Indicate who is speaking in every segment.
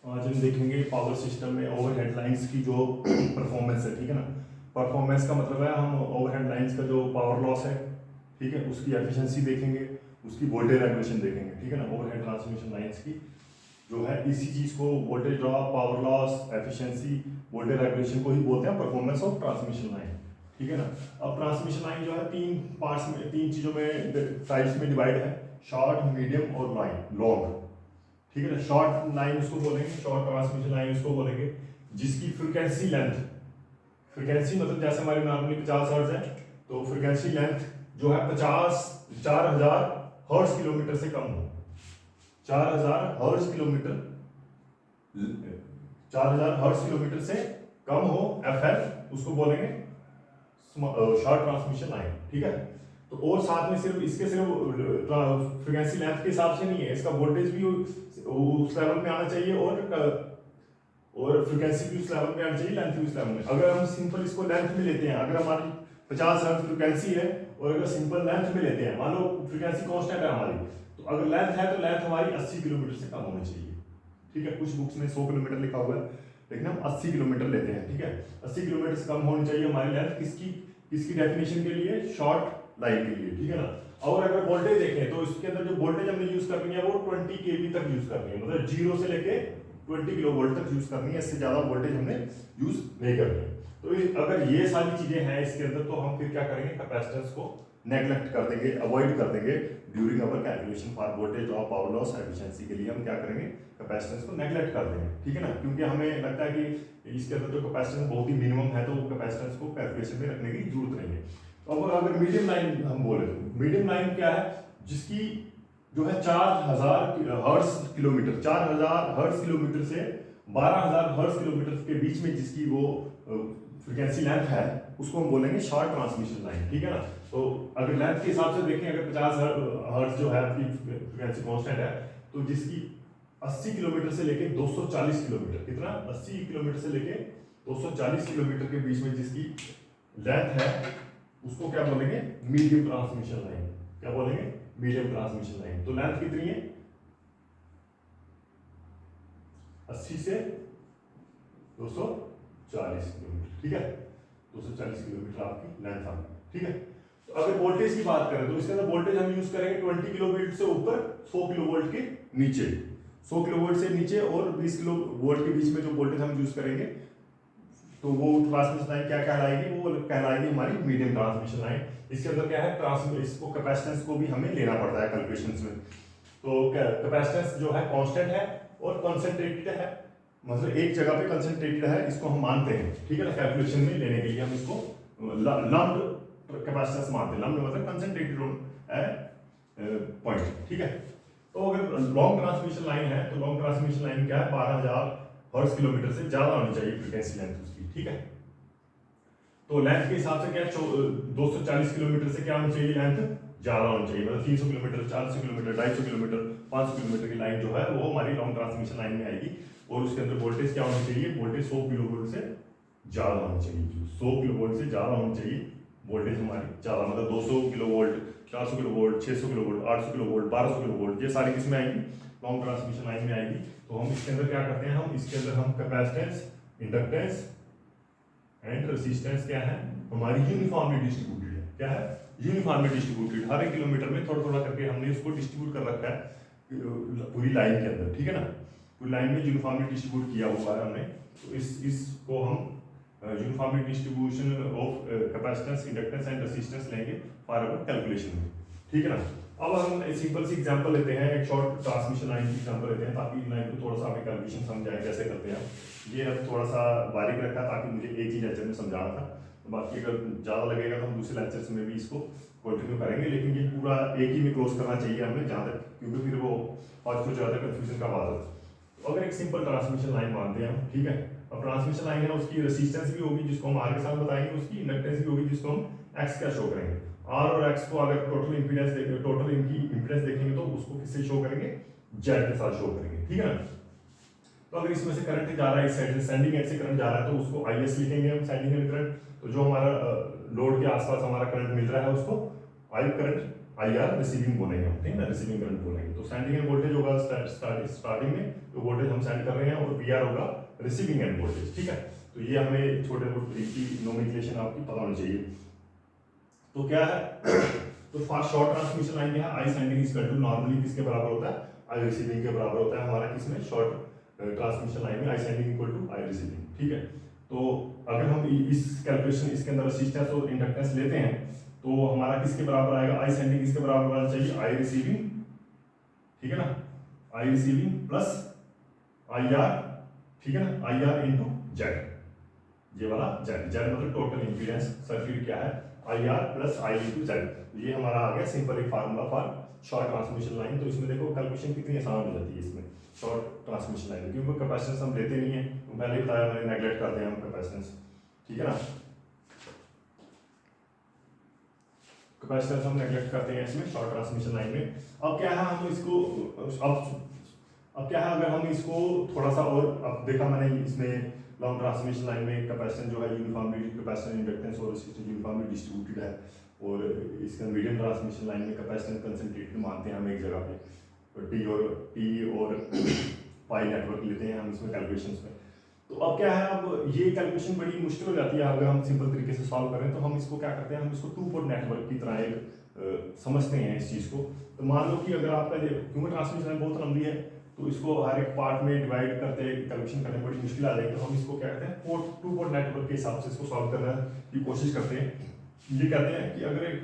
Speaker 1: आज हम देखेंगे पावर सिस्टम में ओवरहेड लाइंस की जो परफॉर्मेंस है, ठीक है ना। परफॉर्मेंस का मतलब है हम ओवरहेड लाइंस का जो पावर लॉस है, ठीक है, उसकी एफिशिएंसी देखेंगे, उसकी वोल्टेज रेगुलेशन देखेंगे, ठीक है ना। ओवरहेड ट्रांसमिशन लाइंस की जो है इसी चीज़ को voltage drop, power loss, efficiency, voltage regulation को ही बोलते हैं परफॉर्मेंस ऑफ ट्रांसमिशन लाइन, ठीक है ना। अब ट्रांसमिशन लाइन जो है तीन पार्ट्स में, तीन चीज़ों में, टाइप्स में डिवाइड है: शॉर्ट, मीडियम और लाइन लॉन्ग, ठीक है ना। शॉर्ट लाइन उसको बोलेंगे, शॉर्ट ट्रांसमिशन लाइन उसको बोलेंगे जिसकी फ्रिक्वेंसी लेंथ, फ्रिक्वेंसी मतलब जैसे हमारी नॉर्मली 50 हर्ट्ज है, तो फ्रिक्वेंसी लेंथ जो है 4000 हर्ट्ज किलोमीटर से कम हो। 4000 हर्ट्ज किलोमीटर, 4000 हर्ट्ज किलोमीटर से कम हो, एफएल उसको बोलेंगे शॉर्ट ट्रांसमिशन लाइन, ठीक है। तो और साथ में सिर्फ इसके सिर्फ फ्रिक्वेंसी लेंथ के हिसाब से नहीं है, इसका वोल्टेज भी उस लेवल में आना चाहिए और फ्रिक्वेंसी भी उस लेवल में आना चाहिए, लेंथ भी उस लेवल में। अगर हम सिंपल इसको लेंथ में लेते हैं, अगर हमारी 50 हर्ट्ज फ्रिक्वेंसी है और अगर सिंपल लेंथ में लेते हैं, मान लो फ्रिक्वेंसी कांस्टेंट है हमारी, तो अगर लेंथ है तो लेंथ हमारी 80 किलोमीटर से कम होनी चाहिए, ठीक है। कुछ बुक्स में 100 किलोमीटर लिखा हुआ है, लेकिन हम 80 किलोमीटर लेते हैं, ठीक है। 80 किलोमीटर से कम होनी चाहिए हमारी लेंथ, किसकी किसकी डेफिनेशन के लिए? शॉर्ट लाइन के लिए, ठीक है ना। और अगर वोल्टेज देखें तो इसके अंदर जो वोल्टेज हमने यूज करनी है वो 20 kV तक यूज करनी है, मतलब 0 से लेके 20 किलो वोल्ट तक यूज करनी है, इससे ज्यादा वोल्टेज हमने यूज नहीं करनी है। तो अगर ये सारी चीजें हैं इसके अंदर, तो हम फिर क्या करेंगे? कैपेसिटेंस को नेग्लेक्ट कर देंगे, अवॉइड कर देंगे during our calculation for voltage और पावर लॉस एफिशिएंसी के लिए हम क्या करेंगे? कैपेसिटेंस को नेग्लेक्ट कर देंगे, ठीक है ना। क्योंकि हमें लगता है कि इसके अंदर जो कैपेसिटेंस बहुत ही मिनिमम है, तो वो कैपेसिटेंस को कैलकुलेशन में रखने की जरूरत नहीं है। तो अगर मीडियम लाइन हम बोले, तो मीडियम लाइन क्या है? जिसकी जो है 4000 हर्ट्ज किलोमीटर, 4000 हर्ट्ज किलोमीटर से 12000 हर्ट्ज किलोमीटर के बीच में जिसकी वो फ्रिक्वेंसी लेंथ है, उसको हम बोलेंगे शॉर्ट ट्रांसमिशन लाइन, ठीक है ना। तो अगर लेंथ के हिसाब से देखें, अगर 50 हर्ट्ज जो है आपकी फ्रिक्वेंसी कांस्टेंट है, तो जिसकी 80 किलोमीटर से लेके 240 किलोमीटर, कितना? 80 किलोमीटर से लेके 240 किलोमीटर के बीच में जिसकी लेंथ है, उसको क्या बोलेंगे? Medium transmission line. क्या बोलेंगे? Medium transmission line. तो लेंथ कितनी है? 80 से 240 किलोमीटर, ठीक है। 240 किलोमीटर आपकी लेंथ आ गई, ठीक है। तो अगर वोल्टेज की बात करें, तो इसके अंदर वोल्टेज हम यूज करेंगे 20 किलो वोल्ट से ऊपर, 100 किलो वोल्ट के नीचे। 100 किलो वोल्ट से नीचे और 20 किलो वोल्ट के बीच में जो वोल्टेज हम यूज करेंगे, तो वो ट्रांसमिशन लाइन क्या कहलाएगी? वो कहलाएगी हमारी मीडियम ट्रांसमिशन लाइन। इसके अंदर क्या है? इसको कैपेसिटेंस को भी हमें लेना पड़ता है कैलकुलेशंस में। तो कैपेसिटेंस जो है कांस्टेंट है और कंसंट्रेटेड है, मतलब एक जगह पे कंसंट्रेटेड है, इसको हम मानते हैं, ठीक है ना। कैलकुलेशन में लेने के लिए हम इसको लम्प्ड कैपेसिटेंस मानते हैं। लम्प्ड मतलब कंसंट्रेटेड पॉइंट, ठीक है। तो अगर लॉन्ग ट्रांसमिशन लाइन है, तो लॉन्ग ट्रांसमिशन लाइन क्या है? 12000 हर्ट्ज किलोमीटर से ज्यादा होनी चाहिए फ्रीक्वेंसी लेंथ उसकी, ठीक है। तो लेंथ के हिसाब से क्या 240 किलोमीटर से क्या होनी चाहिए? लेंथ ज्यादा होनी चाहिए, मतलब 300 किलोमीटर, 400 किलोमीटर, 250 किलोमीटर, 500 किलोमीटर की लाइन जो है वो हमारी लॉन्ग ट्रांसमिशन लाइन में आएगी। और उसके अंदर वोल्टेज क्या होनी चाहिए? वोल्टेज 100 किलो वोल्ट से ज्यादा होनी चाहिए, 100 किलो वोल्ट से ज्यादा होनी चाहिए वोल्टेज हमारी ज्यादा, मतलब 200 kilo volt, 400 kilo volt, 600 kilo volt, 800 kilo volt, 1200 kilo volt, ये सारी किसमें आएंगी? लॉन्ग ट्रांसमिशन लाइन में आएगी। तो हम इसके अंदर क्या करते हैं? हम इसके अंदर हम कैपेसिटेंस, इंडक्टेंस एंड रेजिस्टेंस क्या है? हमारी यूनिफॉर्मली डिस्ट्रीब्यूटेड है। क्या है? Uniformly distributed. हर एक किलोमीटर में थोड़ा थोड़ा करके हमने इसको डिस्ट्रीब्यूट कर रखा है पूरी लाइन के अंदर, ठीक है ना। पूरी लाइन में यूनिफॉर्मली डिस्ट्रीब्यूट किया हुआ है हमने। तो इसको हम uniformly distribution of capacitance, inductance and resistance लेंगे फॉर अवर कैलकुलेशन में, ठीक है ना। अब हम एक सिंपल सी एग्जांपल लेते हैं, एक शॉर्ट ट्रांसमिशन लाइन की एग्जांपल लेते हैं, ताकि लाइन को थोड़ा सा हमें कैलकुलेशन समझाएं कैसे करते हैं। ये अब थोड़ा सा बारीक रखा ताकि मुझे एक ही लेक्चर में समझाना था, तो बाकी अगर ज़्यादा लगेगा तो हम दूसरे लेक्चर्स में भी इसको कंटिन्यू करेंगे, लेकिन ये पूरा एक ही में क्लोज करना चाहिए हमें जहाँ तक, क्योंकि फिर वो और कुछ ज़्यादा कन्फ्यूजन का बात है। तो अगर एक सिंपल ट्रांसमिशन लाइन मानते हैं हम, ठीक है। अब ट्रांसमिशन लाइन है, उसकी रेजिस्टेंस भी होगी जिसको हम आर के साथ बताएंगे, उसकी इंडक्टेंस भी होगी जिसको हम एक्स का शो करेंगे। आर और एक्स को अगर टोटल इंपीडेंस देखेंगे, टोटल इनकी इंपीडेंस देखेंगे, तो उसको किससे शो करेंगे? जेड के साथ शो करेंगे, ठीक है ना। तो अगर इसमें से करंट जा रहा है, इस साइड से सेंडिंग एंड से करंट जा रहा है, तो उसको आई एस लिखेंगे हम, सेंडिंग एंड करंट। तो जो हमारा लोड के आसपास हमारा करंट मिल रहा है उसको I current, I R receiving बोलेंगे हम, ठीक है ना, रिसीविंग करंट बोलेंगे। तो सेंडिंग एंड वोल्टेज होगा स्टार्टिंग में जो वोल्टेज हम सेंड कर रहे हैं, और वी आर होगा रिसीविंग एंड वोल्टेज, ठीक है। तो ये हमें छोटे मोटे की नोमेनक्लेचर आपकी पता होनी चाहिए। तो क्या है तो फॉर शॉर्ट ट्रांसमिशन लाइन में है I sending is equal to normally किसके बराबर होता है, आई रिसीविंग के बराबर होता है हमारा किसमें, शॉर्ट ट्रांसमिशन लाइन में I sending equal to I receiving, ठीक है। तो अगर हम इस कैलकुलेशन इसके अंदर रेजिस्टेंस और इंडक्टेंस लेते हैं तो हमारा किसके बराबर आएगा, आई सेंडिंग किसके बराबर आना चाहिए, आई रिसीविंग, ठीक है ना, आई रिसीविंग प्लस आई आर, ठीक है ना, आई आर इंटू जेड, ये वाला जेड, जेड मतलब टोटल इंपीडेंस सर्किट क्या है, I R plus I into Z. ये हमारा आ गया सिंपल एक formula for short transmission line. तो इसमें देखो कैलकुलेशन कितनी आसान हो जाती है इसमें शॉर्ट ट्रांसमिशन लाइन, क्योंकि कैपेसिटेंस हम लेते नहीं है, तो पहले बताया मैंने, नेगलेक्ट करते हैं हम कैपेसिटेंस, ठीक है ना, कैपेसिटेंस हम नेगलेक्ट करते हैं इसमें शॉर्ट ट्रांसमिशन लाइन में। अब क्या है हम इसको अब क्या है अगर हम इसको थोड़ा सा और, अब देखा मैंने इसमें लॉन्ग ट्रांसमिशन लाइन में कैपेसिटेंस जो है यूनिफॉर्मली, कैपेसिटेंस इंडक्टेंस और रेजिस्टेंस यूनिफॉर्मली डिस्ट्रीब्यूटेड है, और इसका मीडियम ट्रांसमिशन लाइन में कैपेसिटेंस कंसंट्रेटेड मानते हैं हम एक जगह पे, टी और पाई नेटवर्क लेते हैं हम इसमें कैलकुलेशंस में। तो अब क्या है, अब ये कैलकुलेशन बड़ी मुश्किल हो जाती है अगर हम सिंपल तरीके से सॉल्व करें। तो हम इसको क्या करते हैं, हम इसको टू पोर्ट नेटवर्क की तरह एक समझते हैं इस चीज़ को। तो मान लो कि अगर आपका क्योंकि ट्रांसमिशन लाइन बहुत लंबी है, तो इसको हर एक पार्ट में डिवाइड करते कैलकुलेशन करने में बड़ी मुश्किल आ जाएगी। तो हम इसको क्या कहते हैं, टू पोर्ट नेटवर्क के हिसाब से इसको सॉल्व करने की कोशिश करते हैं। ये कहते हैं कि अगर एक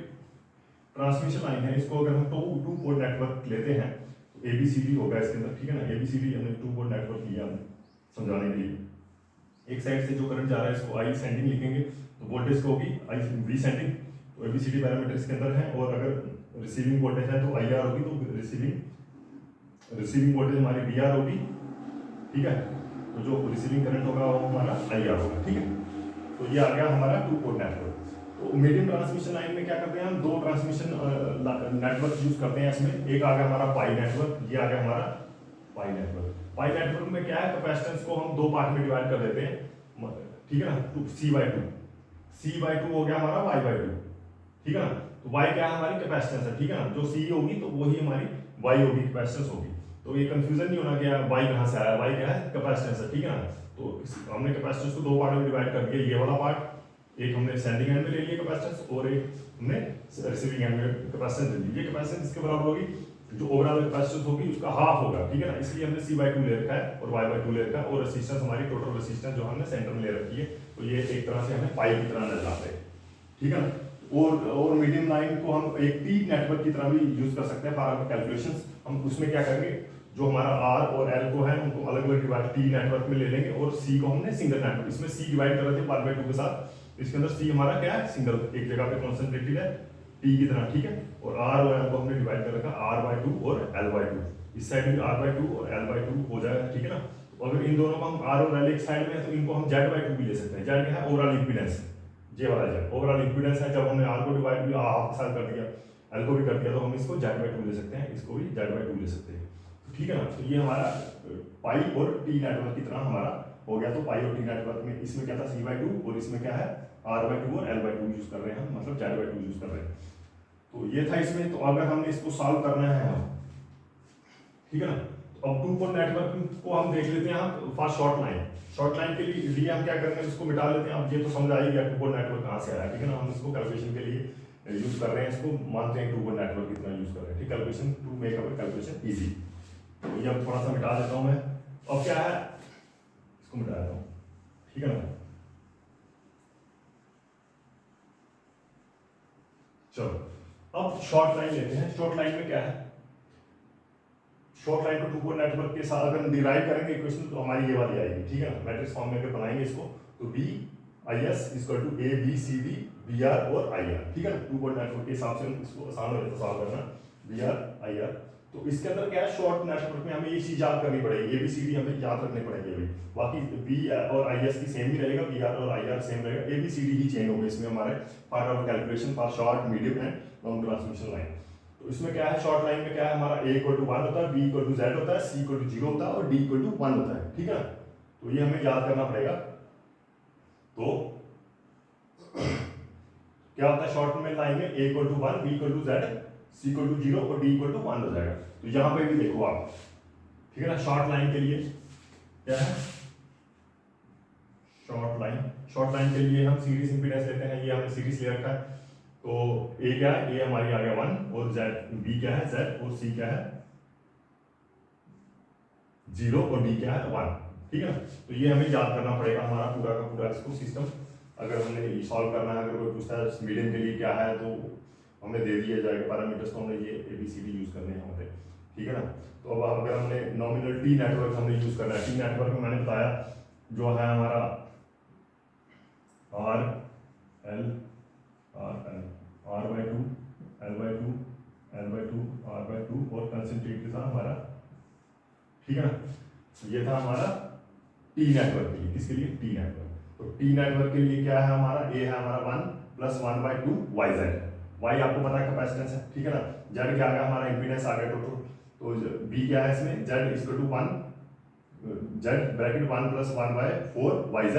Speaker 1: ट्रांसमिशन लाइन है, इसको अगर हम टू पोर्ट नेटवर्क लेते हैं, तो ABCD होगा इसके अंदर, ठीक है ना, ABCD हमने टू पोर्ट नेटवर्क लिया समझाने के लिए। एक साइड से जो करंट जा रहा है इसको आई सेंडिंग लिखेंगे, तो वोल्टेज को होगी आई वी सेंडिंग, तो ABCD पैरामीटर इसके अंदर है। और अगर रिसीविंग वोल्टेज है तो IR होगी, तो रिसीविंग वोल्टेज हमारी VR होगी, ठीक है। तो जो रिसीविंग करंट होगा वो हमारा IR होगा, ठीक है। तो ये आ गया हमारा टू पोर्ट नेटवर्क। तो मीडियम ट्रांसमिशन लाइन में क्या करते हैं, हम दो ट्रांसमिशन नेटवर्क यूज करते हैं इसमें। एक आ गया हमारा पाई नेटवर्क, ये आ गया हमारा पाई नेटवर्क। पाई नेटवर्क में क्या है, कैपेसिटेंस को हम दो पार्ट में डिवाइड कर देते हैं, ठीक है ना, C/2 हो गया हमारा Y/2, ठीक है ना। तो Y क्या है, हमारी कैपेसिटेंस है, ठीक है ना, जो C होगी तो वही हमारी Y होगी, कैपेसिटेंस होगी। तो ये कंफ्यूजन नहीं होना कि Y कहाँ से आया, Y क्या है, कैपेसिटेंस है, ठीक है ना। तो हमने कैपेसिटेंस को दो पार्ट में डिवाइड कर दिया, ये वाला पार्ट एक हमने सेंडिंग एंड में ले लिया कैपेसिटेंस, और एक हमने रिसीविंग एंड में कैपेसिटेंस ले ली। ये कैपेसिटेंस इसके बराबर होगी, जो ओवरऑल कैपेसिटेंस होगी उसका हाफ होगा, ठीक है ना। इसलिए हमने C/2 ले रखा है और Y/2 ले रखा है, और रेजिस्टेंस हमारी टोटल रेजिस्टेंस जो हमने सेंटर में ले रखी है। तो ये एक तरह से हमें पाई की तरह नजर आता है, ठीक है ना। और मीडियम लाइन को हम एक T नेटवर्क की तरह भी यूज कर सकते हैं फॉर कैलकुलेशंस। हम उसमें क्या करेंगे, जो हमारा R और L को है उनको अलग अलग डिवाइड T नेटवर्क में ले लेंगे, और C को हमने सिंगल नेटवर्क, इसमें C डिवाइड कर रहे थे 1/2 के साथ, इसके अंदर C हमारा क्या है, सिंगल एक जगह पे कॉन्सेंट्रेटेड है T की तरह, ठीक है। और R और L को हमने डिवाइड कर रखा R/2 और L/2, इस साइड भी R/2 और L/2 हो जाएगा, ठीक है ना। तो अगर इन दोनों को हम R और L एक साइड में है, तो इनको हम Z/2 भी ले सकते हैं। Z क्या है, ओवरऑल इंपीडेंस, ये वाला Z ओवरऑल इंपीडेंस है। जब हमने R को डिवाइड भी हाफ के साथ कर दिया, L को भी कर दिया, तो हम इसको Z/2 ले सकते हैं, इसको भी Z/2 ले सकते हैं, ठीक है ना। तो ये हमारा पाई और T नेटवर्क की तरह हमारा हो गया। तो पाई और T नेटवर्क में इसमें क्या था, C/2, और इसमें क्या है, R/2 और L/2 यूज कर रहे हैं हम, मतलब Z/2 यूज कर रहे हैं। तो ये था इसमें। तो अगर हमने इसको सॉल्व करना है हम, ठीक है ना, तो अब टू पोर्ट नेटवर्क को हम देख लेते हैं हम for short line. Short line के लिए हम क्या करेंगे, इसको मिटा लेते हैं। अब ये तो समझ आ ही गया टू पोर्ट नेटवर्क कहाँ से आया, ठीक है ना। हम इसको कैलकुलेशन के लिए यूज कर रहे हैं, इसको मानते हैं टू पोर्ट नेटवर्क की तरह यूज कर रहे हैं, ठीक। Calculation to make our calculation easy. तो ये अब थोड़ा सा मिटा देता हूँ मैं। अब क्या है, इसको मिटा देता हूँ, ठीक है ना। चलो अब शॉर्ट लाइन लेते हैं। शॉर्ट लाइन में क्या है, शॉर्ट लाइन को टू पोर्ट नेटवर्क के साथ अगर डिराइव करेंगे इक्वेशन, तो हमारी ये वाली आएगी, ठीक है ना। मैट्रिक्स फॉर्म में अगर बनाएंगे इसको, तो BIS = ABCD BR और IR, ठीक है ना। टू पोर्ट नेटवर्क के हिसाब से इसको आसान हो जाता है सॉल्व करना, BR IR। तो इसके अंदर क्या है, शॉर्ट नेटवर्क में हमें ये चीज याद करनी पड़ेगी, ABCD हमें याद रखने पड़ेगी अभी। बाकी B और IS की सेम ही रहेगा, BR और IR सेम रहेगा, ABCD ही चेंज होगा इसमें हमारे part of calculation for short, medium and long transmission line. तो इसमें क्या है, शॉर्ट लाइन में क्या है हमारा, A = 1 होता है, B = Z होता है, C = 0 होता है, और D = 1 होता है, ठीक है। तो ये हमें याद करना पड़ेगा। तो क्या होता है शॉर्ट में लाइन में, A = 1, B = Z, C equal to 0 और D इक्वल टू 1 हो जाएगा। तो यहाँ पे भी देखो आप, ठीक है ना, शॉर्ट लाइन के लिए क्या है, शॉर्ट लाइन के लिए हम सीरीज इंपीडेंस लेते हैं, ये हमने सीरीज ले रखा है। तो A क्या है, A हमारी आ गया 1 और Z B क्या है Z और C क्या है 0 और D क्या है 1, ठीक है ना। तो ये हमें याद करना पड़ेगा हमारा पूरा का पूरा इसको सिस्टम, अगर हमने सॉल्व करना है, अगर कोई पूछता है मीडियम के लिए क्या है तो हमें दे दिया जाएगा पैरामीटर्स, तो हमने ये ABCD यूज करने हैं हमारे, ठीक है ना। तो अब अगर हमने नॉमिनल T नेटवर्क हमने यूज करना है, T नेटवर्क में मैंने बताया जो है हमारा R L R/2 L/2 L/2 R/2 और कंसंट्रेट था हमारा, ठीक है ना। तो ये था हमारा T नेटवर्क के लिए, किसके लिए, T नेटवर्क। तो T नेटवर्क के लिए क्या है हमारा, A है हमारा 1 प्लस 1/2 YZ, Y आपको पता है कैपेसिटेंस है, ठीक है ना। Z क्या आ गया हमारा इम्पीडेंस आ गया टोटल, तो B क्या है इसमें Z equal to 1 Z bracket 1 plus 1/4 YZ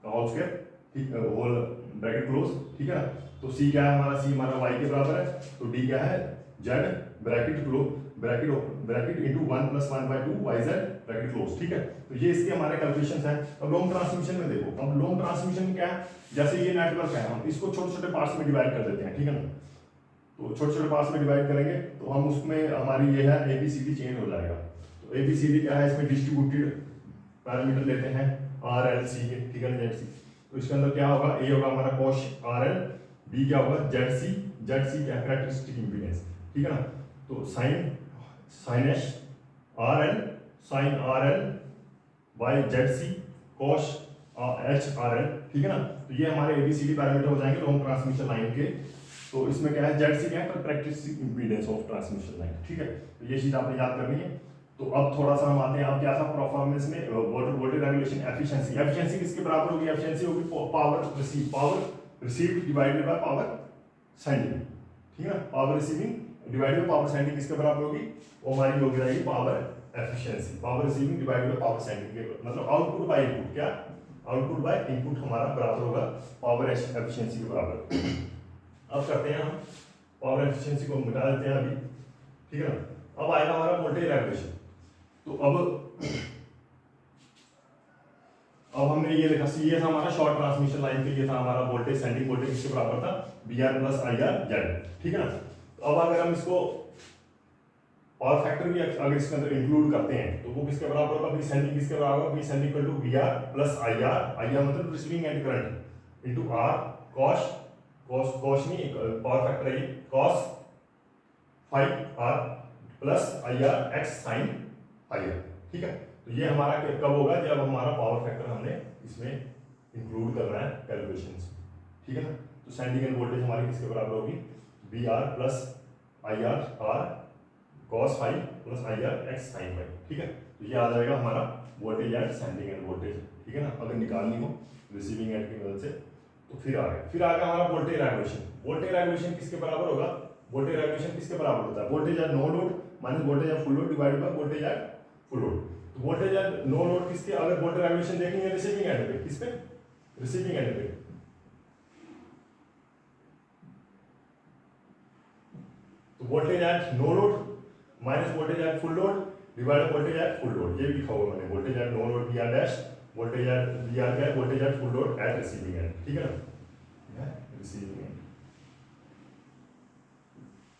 Speaker 1: का होल स्क्वायर, ठीक, होल ब्रैकेट क्लोज, ठीक है ना। तो C क्या है हमारा, C हमारा Y के बराबर है, तो D क्या है Z bracket close bracket into 1 plus 1/2 YZ bracket close, ठीक है। तो ये इसके हमारे कैलकुलेशंस हैं। अब लॉन्ग ट्रांसमिशन में देखो, अब लॉन्ग ट्रांसमिशन में क्या है, जैसे ये नेटवर्क है हम इसको छोटे छोटे पार्ट्स में डिवाइड कर देते हैं, ठीक है ना। तो छोटे छोटे पार्ट्स में डिवाइड करेंगे तो हम उसमें हमारी ये है ABCD चेंज हो जाएगा। तो ABCD क्या है, इसमें डिस्ट्रीब्यूटेड पैरामीटर लेते हैं RLC के, ठीक है ना, ZC। तो इसके अंदर क्या होगा, A होगा हमारा cos RL, B क्या होगा ZC क्या कैरेक्टरिस्टिक इंपीडेंस, ठीक है ना। तो sin H RL sin RL by ZC cos H RL, ठीक है ना। तो ये हमारे ABCD पैरामीटर हो जाएंगे लॉन्ग ट्रांसमिशन लाइन के। तो इसमें क्या है, ZC क्या है, characteristic impedance of transmission line, ठीक है। तो ये चीज आपने याद करनी है। तो अब थोड़ा सा हम आते हैं, अब क्या था परफॉर्मेंस में, वोल्टेज रेगुलेशन एफिशिएंसी किसके बराबर होगी, एफिशिएंसी होगी power received divided by power sending, ठीक है ना। Power receiving divided by power sending किसके बराबर होगी, वो हमारी हो जाएगी power efficiency, power receiving divided by power sending के, मतलब आउटपुट बाय इनपुट, क्या आउटपुट बाय इनपुट हमारा बराबर होगा पावर एफिशिएंसी के बराबर। अब करते हैं हम पावर एफिशिएंसी को मिटा देते हैं अभी, ठीक है ना। अब आएगा हमारा वोल्टेज रेगुलेशन। तो अब हमने ये देखा, ये था हमारा शॉर्ट ट्रांसमिशन लाइन के लिए था हमारा वोल्टेज, सेंडिंग वोल्टेज किसके बराबर था, VR प्लस IR Z, ठीक है ना। तो अब अगर हम इसको पावर फैक्टर भी अगर इसके अंदर इंक्लूड करते हैं तो वो किसके बराबर होगा, V सेंडिंग किसके बराबर होगा, V sending equal to VR plus IR मतलब receiving end current into R cos नहीं पावर फैक्टर है ये, cos 5R plus IR x sin IR, ठीक है। तो ये हमारा कब होगा, जब हमारा पावर फैक्टर हमने इसमें इंक्लूड करना है कैलकुलेशंस, ठीक है ना। तो सेंडिंग एंड वोल्टेज हमारी किसके बराबर होगी, VR plus IR R cos 5 plus IR x sin 5, ठीक है। तो ये आ जाएगा हमारा voltage at sending end voltage, ठीक है ना। अगर निकालनी हो रिसीविंग एंड की मदद से तो फिर आ गया हमारा वोल्टेज रेगुलेशन। वोल्टेज रेगुलेशन किसके बराबर होगा, वोल्टेज रेगुलेशन किसके बराबर होता है, voltage at no load minus voltage at full load divided by voltage at full load. तो वोल्टेज एट नो लोड किसके, अगर वोल्टेज रेगुलेशन देखेंगे रिसीविंग एंड पे, किस पे, रिसीविंग एंड पे। तो voltage at no load minus voltage at full load divided voltage at full load, ये भी लिखा हुआ मैंने, voltage at no load VR dash, voltage at VR क्या है, voltage at full load at receiving end, ठीक है ना, रिसीविंग एंड,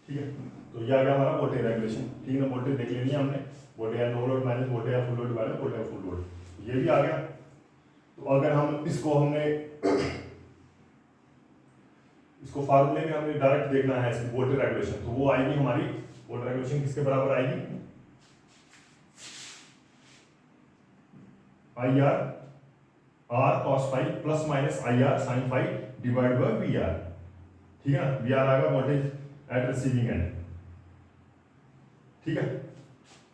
Speaker 1: ठीक है। तो ये आ गया हमारा वोल्टेज रेगुलेशन, ठीक है ना। वोल्टेज देख लेनी है हमने, voltage at no load minus voltage at full load divided voltage at full load, ये भी आ गया। तो अगर हम इसको हमने इसको फार्मूले में हमने डायरेक्ट देखना है इसकी वोल्टेज रेगुलेशन, तो वो आएगी हमारी वोल्टेज रेगुलेशन किसके बराबर आएगी, IR R cos 5 plus minus IR sin 5 divide by VR, ठीक है ना। VR आएगा वोल्टेज एट रिसीविंग एंड, ठीक है।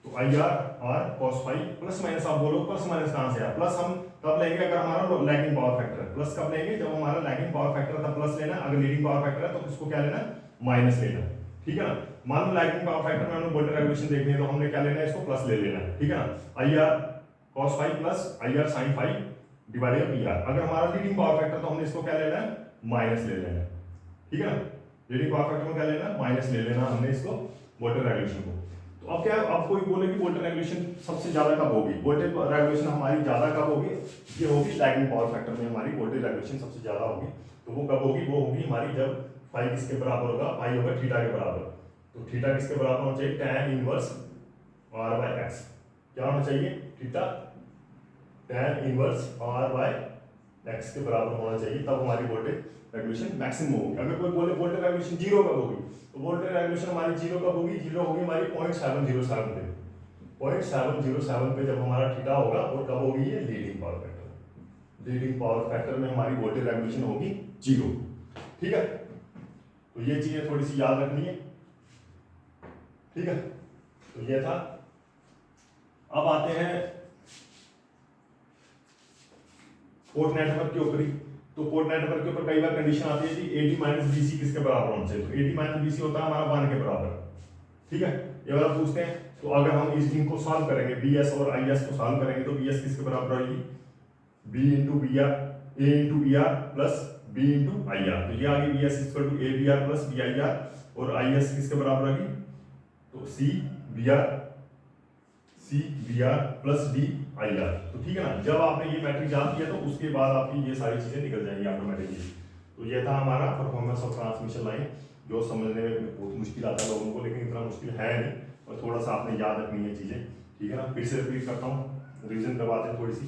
Speaker 1: तो IR R cos 5 plus minus, आप बोलो प्लस माइनस कहां से आया, प्लस हम तब लेंगे अगर हमारा लैगिंग पावर फैक्टर है, प्लस कब लेंगे जब हमारा लैगिंग पावर फैक्टर था प्लस लेना, अगर लीडिंग पावर फैक्टर है तो इसको क्या लेना, माइनस लेना, ठीक है ना। मान लो लैगिंग पावर फैक्टर में हमने वोल्टेज रेगुलेशन देखनी है तो हमने क्या लेना है, इसको प्लस ले लेना है, ठीक है ना। IR cos 5 plus IR sin 5 divided by VR। अगर हमारा लीडिंग पावर फैक्टर तो हमने इसको क्या लेना है, माइनस ले लेना है, ठीक है ना। लीडिंग पावर फैक्टर में क्या लेना, माइनस ले लेना हमने इसको वोल्टेज रेगुलेशन को। तो अब क्या है, अब कोई बोले कि वोल्टेज रेगुलेशन सबसे ज्यादा कब होगी, वोल्टेज रेगुलेशन हमारी ज्यादा कब होगी, ये होगी लैगिंग पावर फैक्टर में हमारी वोल्टेज रेगुलेशन सबसे ज्यादा होगी। तो वो कब होगी, वो होगी हमारी जब फाई किसके बराबर होगा, फाई होगा थीटा के बराबर। तो थीटा किसके बराबर होना चाहिए, tan inverse r by x। क्या होना चाहिए, theta tan inverse r by x के बराबर होना चाहिए, तब हमारी वोल्टेज रेगुलेशन मैक्सिमम होगी। अगर कोई बोले वोल्टेज रेगुलेशन जीरो कब होगी, तो वोल्टेज रेगुलेशन हमारी जीरो कब होगी, जीरो होगी हमारी 0.707 पे। 0.707 पे जब हमारा थीटा होगा, और कब होगी ये leading power factor. Leading power factor में हमारी वोल्टेज रेगुलेशन होगी जीरो। ठीक है, तो ये चीजें थोड़ी सी याद रखनी है। ठीक है, तो ये था। अब आते हैं पोर्ट नेटवर्क के ऊपर ही। तो पोर्ट नेटवर्क के ऊपर कई बार कंडीशन आती है कि AD माइनस BC किसके बराबर होना चाहिए। तो AD माइनस BC होता है हमारा 1 के बराबर। ठीक है, ये वाला पूछते हैं। तो अगर हम इस इनको सॉल्व करेंगे, BS और IS को सॉल्व करेंगे, तो BS किसके बराबर आएगी, B into BR, A into BR plus B into IR। तो ये आ गई BS equal to ABR plus BIR, और IS किसके बराबर आएगी, तो CBR प्लस DIR। तो ठीक है ना, जब आपने ये मैट्रिक जान किया तो उसके बाद आपकी ये सारी चीजें निकल जाएंगी ऑटोमेटिकली। तो ये था हमारा परफॉर्मेंस ऑफ ट्रांसमिशन लाइन, जो समझने में बहुत मुश्किल आता है लोगों को, लेकिन इतना मुश्किल है नहीं, और थोड़ा सा आपने याद रखनी है चीजें। ठीक है ना, फिर से रिपीट करता हूँ, रिविजन करवाते हैं थोड़ी सी।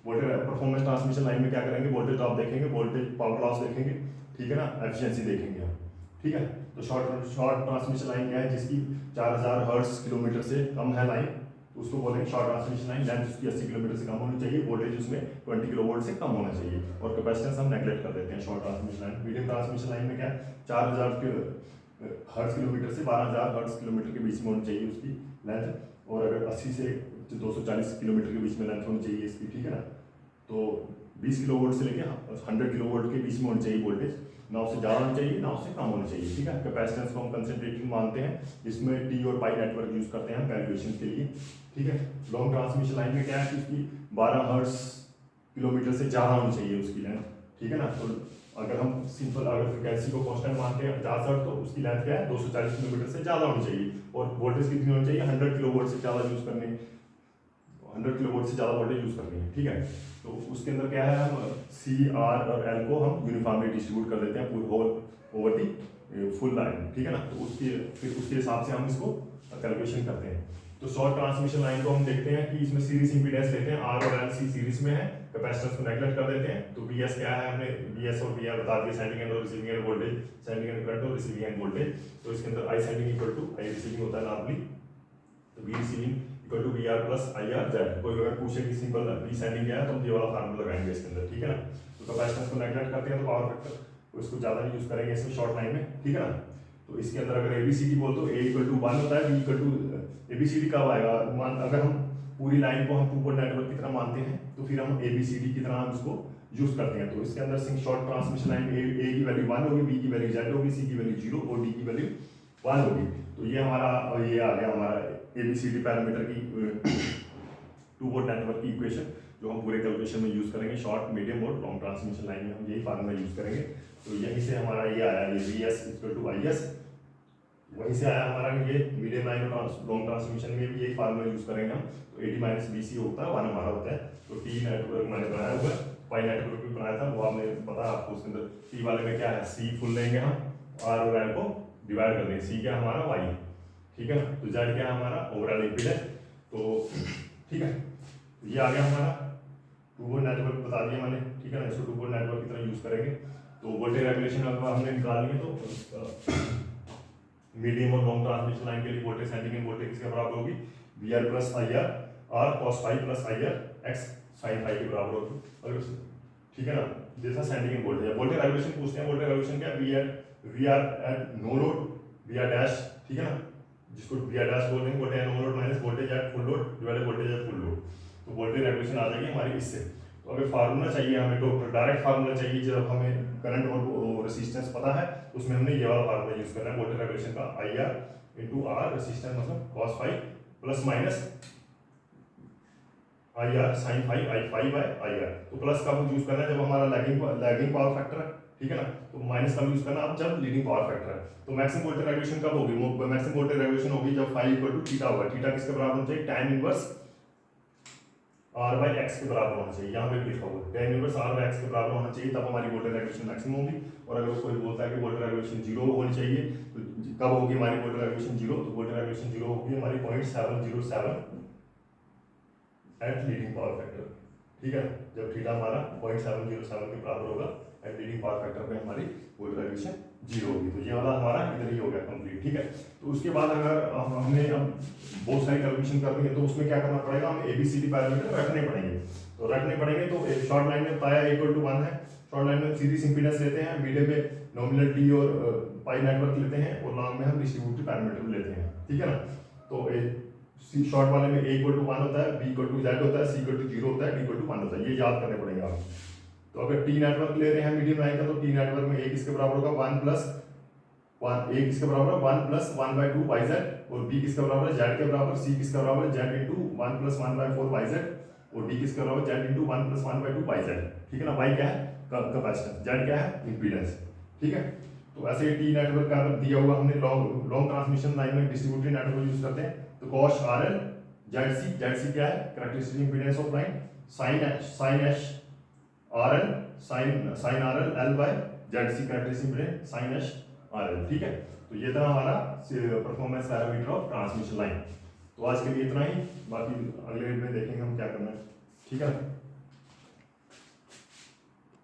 Speaker 1: वोल्टेज परफॉर्मेंस ट्रांसमिशन लाइन में क्या करेंगे, वोल्टेज ड्रॉप देखेंगे, वोल्टेज पावर लॉस देखेंगे, ठीक है ना, एफिशिएंसी देखेंगे हम। ठीक है, तो शॉर्ट ट्रांसमिशन लाइन क्या है, जिसकी 4000 हर्ट्ज किलोमीटर से कम है लाइन, तो उसको बोलेंगे शॉर्ट ट्रांसमिशन लाइन। लेंथ उसकी 80 किलोमीटर से कम होनी चाहिए, वोल्टेज उसमें 20 किलोवोल्ट से कम होना चाहिए, और कैपेसिटेंस हम नेगलेक्ट कर देते हैं short transmission line. Medium transmission line में क्या है, 4000 हर्ट्ज किलोमीटर से 12000 हर्ट्ज किलोमीटर के बीच में होनी चाहिए उसकी लेंथ, और अगर 80 से 240 किलोमीटर के बीच में लेंथ होनी चाहिए इसकी। ठीक है ना, तो 20 किलोवोल्ट से लेके 100 किलोवोल्ट के बीच में होनी चाहिए वोल्टेज, ना उससे ज़्यादा होनी चाहिए ना उससे कम होनी चाहिए। ठीक है, कैपेसिटेंस को हम कंसंट्रेटेड मानते हैं, इसमें टी और पाई नेटवर्क यूज करते हैं हम कैलकुलेशन के लिए। ठीक है, लॉन्ग ट्रांसमिशन लाइन में क्या है कि उसकी 12 हर्ट्ज किलोमीटर से ज़्यादा होनी चाहिए उसकी लेंथ। ठीक है ना, तो अगर हम सिंपल अगर फ्रिक्वेंसी को कांस्टेंट मानते हैं 50 हर्ट्ज, तो उसकी लेंथ क्या है 240 किलोमीटर से ज़्यादा होनी चाहिए, और वोल्टेज कितनी होनी चाहिए 100 किलोवोल्ट से ज़्यादा यूज़ करनी, 100 किलोवोल्ट से ज़्यादा वोल्टेज यूज़ करनी है। ठीक है, तो उसके अंदर क्या है, हम C, R और L को हम यूनिफॉर्मली डिस्ट्रीब्यूट कर देते हैं पूरी ओवर दी फुल लाइन। ठीक है ना, तो फिर उसके हिसाब से हम इसको कैलकुलेशन करते हैं। तो शॉर्ट ट्रांसमिशन लाइन को हम देखते हैं कि इसमें सीरीज इंपीडेंस लेते हैं, R और L C सीरीज में है, कैपेसिटेंस को नेगलेक्ट कर देते हैं। तो BS क्या है, हमने BS और VR बता दिया, सेंडिंग एंड और receiving end voltage, sending end current और रिसीविंग एंड वोल्टेज। तो इसके अंदर I sending equal to I receiving होता है नॉर्मली, तो B receiving equal to VR plus IR Z। कोई अगर पूछे कि सिंपल B सेंडिंग क्या है, तो हम ये वाला फार्मूला लगाएंगे इसके अंदर। ठीक है ना, तो कैपेसिटेंस को नेगलेक्ट करते हैं, तो पावर फैक्टर को इसको ज़्यादा नहीं यूज़ करेंगे इसमें शॉर्ट लाइन में। ठीक है ना, तो इसके अंदर अगर ABCD बोल तो A इक्वल टू 1 होता है, B इक्वल टू ABCD कब आएगा, अगर हम पूरी लाइन को हम टू पोर्ट नेटवर्क की तरह मानते हैं, तो फिर हम ABCD की तरह हम इसको यूज़ करते हैं। तो इसके अंदर शॉर्ट ट्रांसमिशन लाइन में A की वैल्यू 1 होगी, B की वैल्यू Z होगी, C की वैल्यू 0 और D की वैल्यू 1 होगी। तो ये हमारा ये आ गया हमारा ABCD पैरामीटर की टू पोर्ट नेटवर्क की इक्वेशन, जो हम पूरे कैलकुलेशन में यूज़ करेंगे। शॉर्ट, मीडियम और लॉन्ग ट्रांसमिशन लाइन में हम यही फार्मूला यूज़ करेंगे। तो यहीं से हमारा ये आया, ये VS इक्वल टू IS, वहीं से आया हमारा ये मीडियम लाइन और लॉन्ग ट्रांसमिशन में भी यही फार्मूला यूज़ करेंगे हम। तो AD माइनस BC होता है, 1 हमारा होता है। तो T नेटवर्क मैंने बनाया हुआ है, पाई नेटवर्क भी बनाया था, वो आपने पता आपको। उसके अंदर T वाले में क्या है, C फुल लेंगे हम, R और L को डिवाइड कर देंगे। C क्या हमारा Y, ठीक है ना, तो Z क्या है हमारा ओवरऑल इम्पीडेंस। तो ठीक है, ये आ गया हमारा टू पोर्ट नेटवर्क बता दिया मैंने। ठीक है ना, इसको टू पोर्ट नेटवर्क की तरह यूज़ करेंगे। तो वोल्टेज रेगुलेशन अगर हमने निकालनी है, तो मीडियम और लॉन्ग ट्रांसमिशन लाइन के लिए वोल्टेज सेंडिंग एंड वोल्टेज किसके बराबर होगी, VR plus IR, R cos phi plus IR X sin phi के बराबर होगी। अगर ठीक है ना, जैसा सेंडिंग एंड वोल्टेज है। वोल्टेज रेगुलेशन पूछते हैं, वोल्टेज रेगुलेशन क्या है, VR at no load, VR dash, ठीक है ना, जिसको VR डैश बोल देंगे, voltage no load minus voltage at full load divided voltage at full load. तो वोल्टेज रेगुलेशन आ जाएगी हमारी इससे। तो अगर फार्मूला चाहिए हमें, तो डायरेक्ट फार्मूला चाहिए, जब हमें करंट और रेसिस्टेंस पता है, उसमें हमने ये वाला फार्मूला यूज करना है वोल्टेज रेगुलेशन का, IR इंटू R रेसिस्टेंस मतलब cos phi plus minus IR sin phi I phi बाय IR। तो प्लस का हम यूज करना है जब हमारा लैगिंग पावर फैक्टर है। ठीक है ना। तो माइनस का यूज करना आप जब लीडिंग पावर फैक्टर है। तो मैक्सिमम वोल्टेज रेगुलेशन कब होगी? मैक्सिमम वोल्टेज रेगुलेशन होगी जब फाई इक्वल टू थीटा होगा। थीटा किसके बराबर होना चाहिए? tan inverse R by X के बराबर होना चाहिए। यहाँ पे भी लिखा हुआ है tan inverse R by X के बराबर होना चाहिए, तब हमारी वोल्टेज रेगुलेशन मैक्सिमम होगी। और अगर कोई बोलता है कि वोल्टेज रेगुलेशन जीरो होनी चाहिए, तो कब होगी हमारी वोल्टेज रेगुलेशन जीरो? तो वोल्टेज रेगुलेशन जीरो होगी हमारी 0.707 एट लीडिंग पावर फैक्टर, ठीक है। जब थीटा हमारा 0.707 के बराबर होगा एट लीडिंग पावर फैक्टर पे हमारी वोल्टेज रेगुलेशन जीरो होगी। तो ये वाला हमारा इधर ही हो गया कंप्लीट, ठीक है। तो उसके बाद अगर हमने अब बहुत सारी कैलकुलेशन करनी है तो उसमें क्या करना पड़ेगा? हमें ABCD पैरामीटर रखने पड़ेंगे। तो रखने पड़ेंगे तो शॉर्ट लाइन में बताया इक्वल टू 1 है। शॉर्ट लाइन में सीरीज इंपीडेंस लेते हैं, मीडियम में नॉमिनल T और पाई नेटवर्क लेते हैं, और लॉन्ग में हम डिस्ट्रीब्यूटिव पैरामीटर लेते हैं, ठीक है ना। तो शॉर्ट वाले में A इक्वल टू 1 होता है, B इक्वल टू Z होता है, C इक्वल टू 0 होता है, D इक्वल टू 1 होता है। ये याद करने पड़ेंगे आप। तो अगर T नेटवर्क ले रहे हैं मीडियम लाइन का, तो T नेटवर्क में A किसके बराबर होगा? 1 प्लस 1, A किसके बराबर है? 1 प्लस 1/2 YZ, और B किसके बराबर है? Z के बराबर। C किसके बराबर है? Z इंटू 1 प्लस 1/4 YZ, और D किसके बराबर? Z इंटू 1 प्लस 1/2 YZ, ठीक है ना। Y क्या है? कैपेसिटेंस। Z क्या है? इंपीडेंस, ठीक है। तो ऐसे ही T नेटवर्क का दिया हुआ, हमने लॉन्ग ट्रांसमिशन लाइन में डिस्ट्रीब्यूटेड नेटवर्क यूज करते हैं। तो cos RL ZC क्या है? Characteristic impedance of line. sin H RL sin RL L बाय ZC characteristic impedance sin H RL, ठीक है। तो ये था हमारा performance parameter of transmission line. तो आज के लिए इतना ही, बाकी अगले वीडियो में देखेंगे हम क्या करना है, ठीक है।